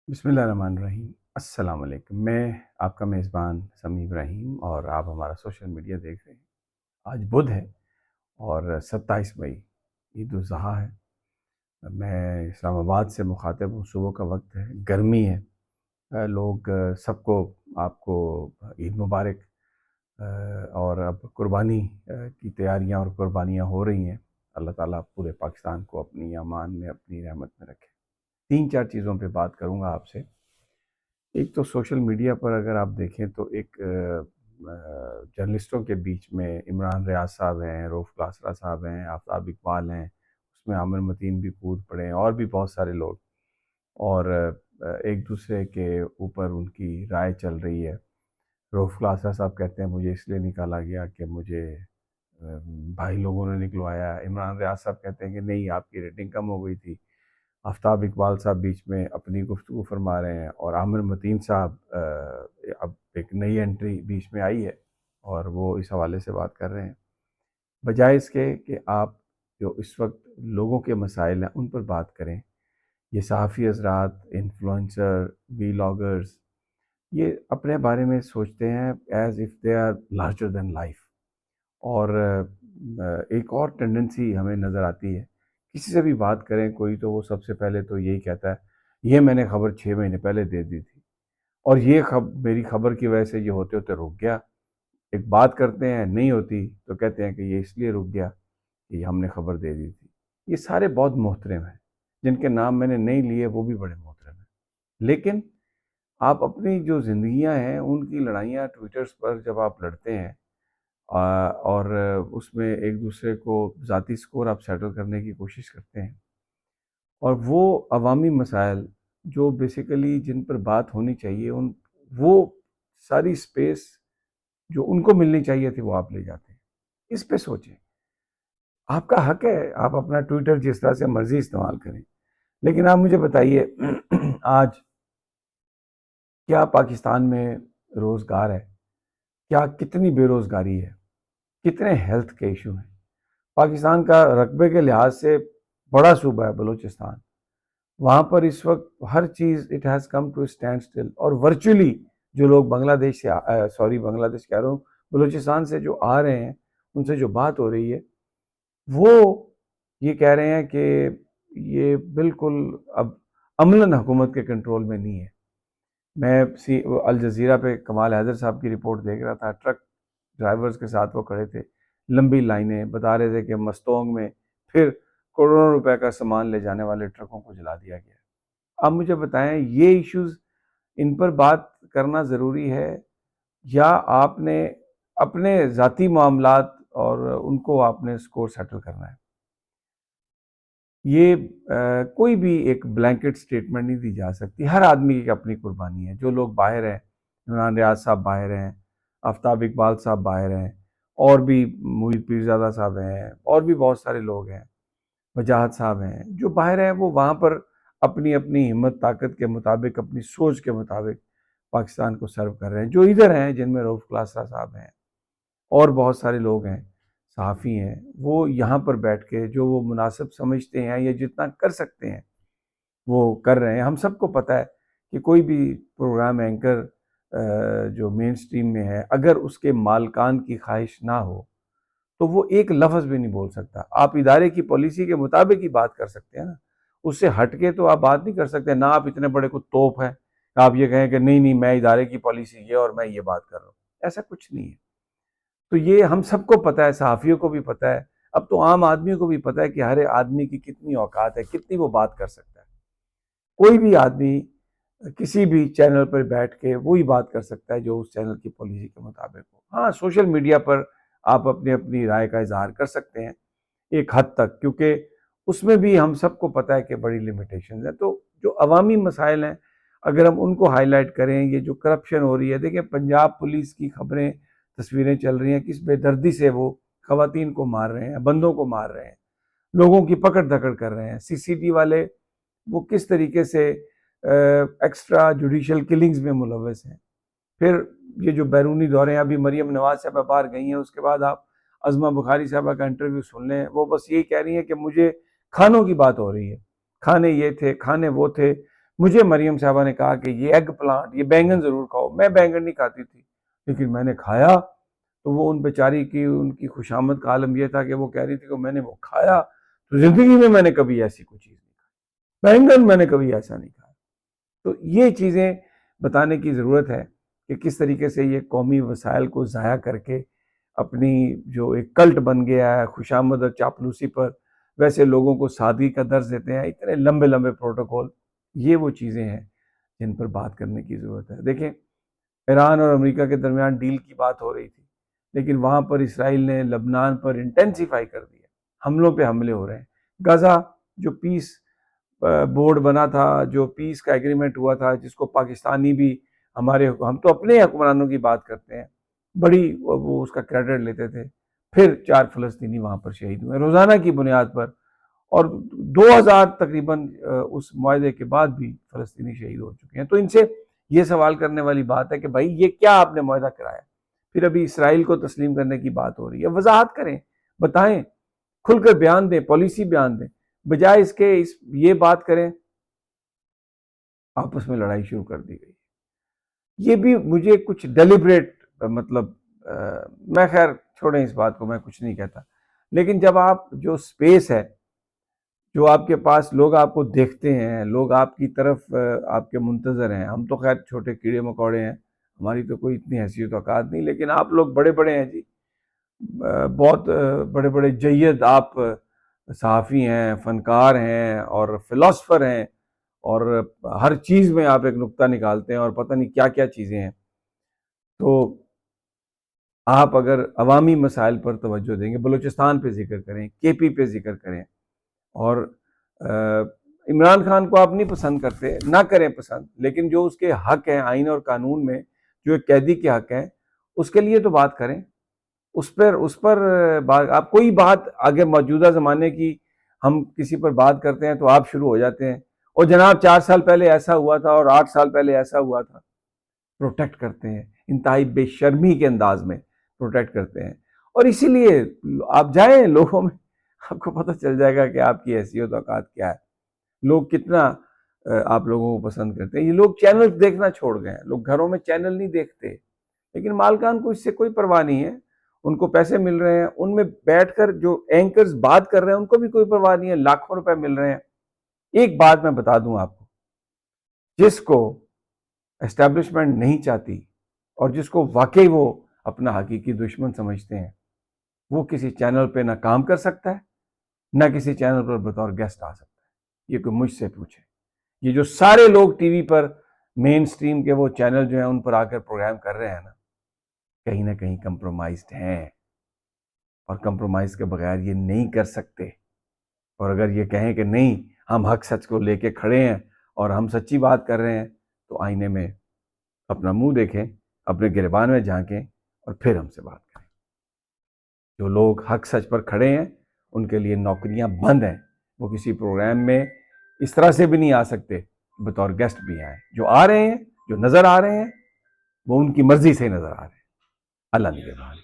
بسم اللہ الرحمن الرحیم۔ السلام علیکم۔ میں آپ کا میزبان سمیع ابراہیم اور آپ ہمارا سوشل میڈیا دیکھ رہے ہیں۔ آج بدھ ہے اور 27 مئی عید الاضحیٰ ہے۔ میں اسلام آباد سے مخاطب ہوں، صبح کا وقت ہے، گرمی ہے۔ لوگ سب کو آپ کو عید مبارک۔ اور اب قربانی کی تیاریاں اور قربانیاں ہو رہی ہیں۔ اللہ تعالیٰ پورے پاکستان کو اپنی امان میں، اپنی رحمت میں رکھے۔ 3-4 چیزوں پہ بات کروں گا آپ سے۔ ایک تو سوشل میڈیا پر اگر آپ دیکھیں تو ایک جرنلسٹوں کے بیچ میں عمران ریاض صاحب ہیں، روف کلاسرا صاحب ہیں، آفتاب اقبال ہیں، اس میں عامر متین بھی کود پڑے ہیں اور بھی بہت سارے لوگ، اور ایک دوسرے کے اوپر ان کی رائے چل رہی ہے۔ روف کلاسرا صاحب کہتے ہیں مجھے اس لیے نکالا گیا کہ مجھے بھائی لوگوں نے نکلوایا۔ عمران ریاض صاحب کہتے ہیں کہ نہیں، آپ کی ریٹنگ کم ہو گئی تھی۔ آفتاب اقبال صاحب بیچ میں اپنی گفتگو فرما رہے ہیں، اور عامر متین صاحب اب ایک نئی انٹری بیچ میں آئی ہے اور وہ اس حوالے سے بات کر رہے ہیں، بجائے اس کے کہ آپ جو اس وقت لوگوں کے مسائل ہیں ان پر بات کریں۔ یہ صحافی حضرات، انفلوئنسر، ویلاگرز، یہ اپنے بارے میں سوچتے ہیں as if they are larger than life. اور ایک اور ٹینڈنسی ہمیں نظر آتی ہے، کسی سے بھی بات کریں کوئی تو وہ سب سے پہلے تو یہی کہتا ہے یہ میں نے خبر 6 مہینے پہلے دے دی تھی، اور یہ میری خبر کی وجہ سے یہ ہوتے ہوتے رک گیا۔ ایک بات کرتے ہیں نہیں ہوتی تو کہتے ہیں کہ یہ اس لیے رک گیا کہ یہ ہم نے خبر دے دی تھی۔ یہ سارے بہت محترم ہیں، جن کے نام میں نے نہیں لیے وہ بھی بڑے محترم ہیں، لیکن آپ اپنی جو زندگیاں ہیں ان کی لڑائیاں ٹویٹرز پر جب آپ لڑتے ہیں اور اس میں ایک دوسرے کو ذاتی سکور آپ سیٹل کرنے کی کوشش کرتے ہیں، اور وہ عوامی مسائل جو بیسیکلی جن پر بات ہونی چاہیے، وہ ساری سپیس جو ان کو ملنی چاہیے تھی وہ آپ لے جاتے ہیں۔ اس پہ سوچیں۔ آپ کا حق ہے، آپ اپنا ٹویٹر جس طرح سے مرضی استعمال کریں، لیکن آپ مجھے بتائیے آج کیا پاکستان میں روزگار ہے؟ کیا کتنی بے روزگاری ہے؟ کتنے ہیلتھ کے ایشو ہیں؟ پاکستان کا رقبے کے لحاظ سے بڑا صوبہ ہے بلوچستان، وہاں پر اس وقت ہر چیز it has come to standstill, اور ورچولی جو لوگ بنگلہ دیش سے بنگلہ دیش کہہ رہا ہوں، بلوچستان سے جو آ رہے ہیں ان سے جو بات ہو رہی ہے وہ یہ کہہ رہے ہیں کہ یہ بالکل اب عملاً حکومت کے کنٹرول میں نہیں ہے۔ میں الجزیرہ پہ کمال حیدر صاحب کی رپورٹ دیکھ رہا تھا، ٹرک ڈرائیورز کے ساتھ وہ کھڑے تھے، لمبی لائنیں، بتا رہے تھے کہ مستونگ میں پھر کروڑوں روپے کا سامان لے جانے والے ٹرکوں کو جلا دیا گیا۔ اب مجھے بتائیں یہ ایشوز، ان پر بات کرنا ضروری ہے، یا آپ نے اپنے ذاتی معاملات اور ان کو آپ نے سکور سیٹل کرنا ہے؟ یہ کوئی بھی ایک بلینکٹ سٹیٹمنٹ نہیں دی جا سکتی۔ ہر آدمی کی اپنی قربانی ہے۔ جو لوگ باہر ہیں، عمران ریاض صاحب باہر ہیں، آفتاب اقبال صاحب باہر ہیں، اور بھی محیط پیرزادہ صاحب ہیں، اور بھی بہت سارے لوگ ہیں، وجاہت صاحب ہیں، جو باہر ہیں، وہ وہاں پر اپنی اپنی ہمت طاقت کے مطابق، اپنی سوچ کے مطابق پاکستان کو سرو کر رہے ہیں۔ جو ادھر ہیں، جن میں روف کلاسرا صاحب ہیں اور بہت سارے لوگ ہیں، صحافی ہیں، وہ یہاں پر بیٹھ کے جو وہ مناسب سمجھتے ہیں یا جتنا کر سکتے ہیں وہ کر رہے ہیں۔ ہم سب کو پتہ ہے کہ کوئی بھی پروگرام اینکر جو مین سٹریم میں ہے، اگر اس کے مالکان کی خواہش نہ ہو تو وہ ایک لفظ بھی نہیں بول سکتا۔ آپ ادارے کی پالیسی کے مطابق ہی بات کر سکتے ہیں نا، اس سے ہٹ کے تو آپ بات نہیں کر سکتے۔ نہ آپ اتنے بڑے کو توپ ہیں آپ یہ کہیں کہ نہیں نہیں میں ادارے کی پالیسی یہ اور میں یہ بات کر رہا ہوں، ایسا کچھ نہیں ہے۔ تو یہ ہم سب کو پتہ ہے، صحافیوں کو بھی پتہ ہے، اب تو عام آدمیوں کو بھی پتہ ہے کہ ہر آدمی کی کتنی اوقات ہے، کتنی وہ بات کر سکتا ہے۔ کوئی بھی آدمی کسی بھی چینل پر بیٹھ کے وہی بات کر سکتا ہے جو اس چینل کی پالیسی کے مطابق ہو۔ ہاں، سوشل میڈیا پر آپ اپنی اپنی رائے کا اظہار کر سکتے ہیں ایک حد تک، کیونکہ اس میں بھی ہم سب کو پتہ ہے کہ بڑی لیمیٹیشنز ہیں۔ تو جو عوامی مسائل ہیں اگر ہم ان کو ہائی لائٹ کریں، یہ جو کرپشن ہو رہی ہے، دیکھیں پنجاب پولیس کی خبریں، تصویریں چل رہی ہیں، کس بے دردی سے وہ خواتین کو مار رہے ہیں، بندوں کو مار رہے ہیں، لوگوں کی پکڑ دھکڑ کر رہے ہیں، سی سی ٹی والے وہ کس طریقے سے ایکسٹرا جوڈیشل کلنگز میں ملوث ہیں۔ پھر یہ جو بیرونی دورے ہیں، ابھی مریم نواز صاحبہ باہر گئی ہیں، اس کے بعد آپ عظمہ بخاری صاحبہ کا انٹرویو سن لیں، وہ بس یہی کہہ رہی ہیں کہ مجھے کھانوں کی بات ہو رہی ہے، کھانے یہ تھے، کھانے وہ تھے، مجھے مریم صاحبہ نے کہا کہ یہ ایگ پلانٹ، یہ بینگن ضرور کھاؤ. میں بینگن نہیں کھاتی تھی، لیکن میں نے کھایا تو وہ ان بیچاری کی، ان کی خوشامد کا عالم یہ تھا کہ وہ کہہ رہی تھی کہ میں نے وہ کھایا تو زندگی میں نے کبھی ایسی کوئی چیز نہیں کھائی، بینگن میں نے کبھی ایسا نہیں کھایا. تو یہ چیزیں بتانے کی ضرورت ہے کہ کس طریقے سے یہ قومی وسائل کو ضائع کر کے اپنی جو ایک کلٹ بن گیا ہے خوشامد اور چاپلوسی پر، ویسے لوگوں کو سادگی کا درس دیتے ہیں، اتنے لمبے لمبے پروٹوکول. یہ وہ چیزیں ہیں جن پر بات کرنے کی ضرورت ہے. دیکھیں، ایران اور امریکہ کے درمیان ڈیل کی بات ہو رہی تھی، لیکن وہاں پر اسرائیل نے لبنان پر انٹینسیفائی کر دیا، حملوں پہ حملے ہو رہے ہیں. غزہ جو پیس بورڈ بنا تھا، جو پیس کا ایگریمنٹ ہوا تھا، جس کو پاکستانی بھی، ہم تو اپنے حکمرانوں کی بات کرتے ہیں، بڑی وہ اس کا کریڈٹ لیتے تھے. پھر 4 فلسطینی وہاں پر شہید ہوئے روزانہ کی بنیاد پر، اور 2000 تقریباً اس معاہدے کے بعد بھی فلسطینی شہید ہو چکے ہیں. تو ان سے یہ سوال کرنے والی بات ہے کہ بھائی یہ کیا آپ نے معاہدہ کرایا؟ پھر ابھی اسرائیل کو تسلیم کرنے کی بات ہو رہی ہے. وضاحت کریں، بتائیں، کھل کر بیان دیں، پالیسی بیان دیں، بجائے اس کے یہ بات کریں. آپس میں لڑائی شروع کر دی گئی. یہ بھی مجھے کچھ ڈیلیبریٹ، مطلب میں خیر چھوڑیں اس بات کو، میں کچھ نہیں کہتا، لیکن جب آپ جو سپیس ہے، جو آپ کے پاس لوگ آپ کو دیکھتے ہیں، لوگ آپ کی طرف آپ کے منتظر ہیں. ہم تو خیر چھوٹے کیڑے مکوڑے ہیں، ہماری تو کوئی اتنی حیثیت و اوقات نہیں، لیکن آپ لوگ بڑے بڑے ہیں جی، بہت بڑے بڑے جید آپ صحافی ہیں، فنکار ہیں اور فلاسفر ہیں، اور ہر چیز میں آپ ایک نقطہ نکالتے ہیں اور پتہ نہیں کیا کیا چیزیں ہیں. تو آپ اگر عوامی مسائل پر توجہ دیں گے، بلوچستان پہ ذکر کریں، کے پی پہ ذکر کریں، اور عمران خان کو آپ نہیں پسند کرتے، نہ کریں پسند، لیکن جو اس کے حق ہیں آئین اور قانون میں، جو ایک قیدی کے حق ہیں، اس کے لیے تو بات کریں. اس پر آپ کوئی بات آگے موجودہ زمانے کی ہم کسی پر بات کرتے ہیں تو آپ شروع ہو جاتے ہیں، اور جناب 4 سال پہلے ایسا ہوا تھا اور 8 سال پہلے ایسا ہوا تھا. پروٹیکٹ کرتے ہیں، انتہائی بے شرمی کے انداز میں پروٹیکٹ کرتے ہیں. اور اسی لیے آپ جائیں لوگوں میں، آپ کو پتہ چل جائے گا کہ آپ کی حیثیت و اوقات کیا ہے، لوگ کتنا آپ لوگوں کو پسند کرتے ہیں. یہ لوگ چینل دیکھنا چھوڑ گئے ہیں، لوگ گھروں میں چینل نہیں دیکھتے، لیکن مالکان کو اس سے کوئی پرواہ نہیں ہے. ان کو پیسے مل رہے ہیں، ان میں بیٹھ کر جو اینکرز بات کر رہے ہیں ان کو بھی کوئی پرواہ نہیں ہے، لاکھوں روپے مل رہے ہیں. ایک بات میں بتا دوں آپ کو، جس کو اسٹیبلشمنٹ نہیں چاہتی اور جس کو واقعی وہ اپنا حقیقی دشمن سمجھتے ہیں، وہ کسی چینل پہ نہ کام کر سکتا ہے، نہ کسی چینل پر بطور گیسٹ آ سکتا ہے. یہ کوئی مجھ سے پوچھے. یہ جو سارے لوگ ٹی وی پر مین سٹریم کے وہ چینل جو ہیں ان پر آ کر پروگرام کر رہے ہیں نا، کہیں نہ کہیں کمپرومائزڈ ہیں، اور کمپرومائز کے بغیر یہ نہیں کر سکتے. اور اگر یہ کہیں کہ نہیں ہم حق سچ کو لے کے کھڑے ہیں اور ہم سچی بات کر رہے ہیں، تو آئینے میں اپنا منہ دیکھیں، اپنے گریبان میں جھانکیں، اور پھر ہم سے بات کریں. جو لوگ حق سچ پر کھڑے ہیں ان کے لیے نوکریاں بند ہیں، وہ کسی پروگرام میں اس طرح سے بھی نہیں آ سکتے بطور گیسٹ بھی آئیں. جو آ رہے ہیں، جو نظر آ رہے ہیں، وہ ان کی مرضی سے نظر آ رہے ہیں. اللہ نگہبان.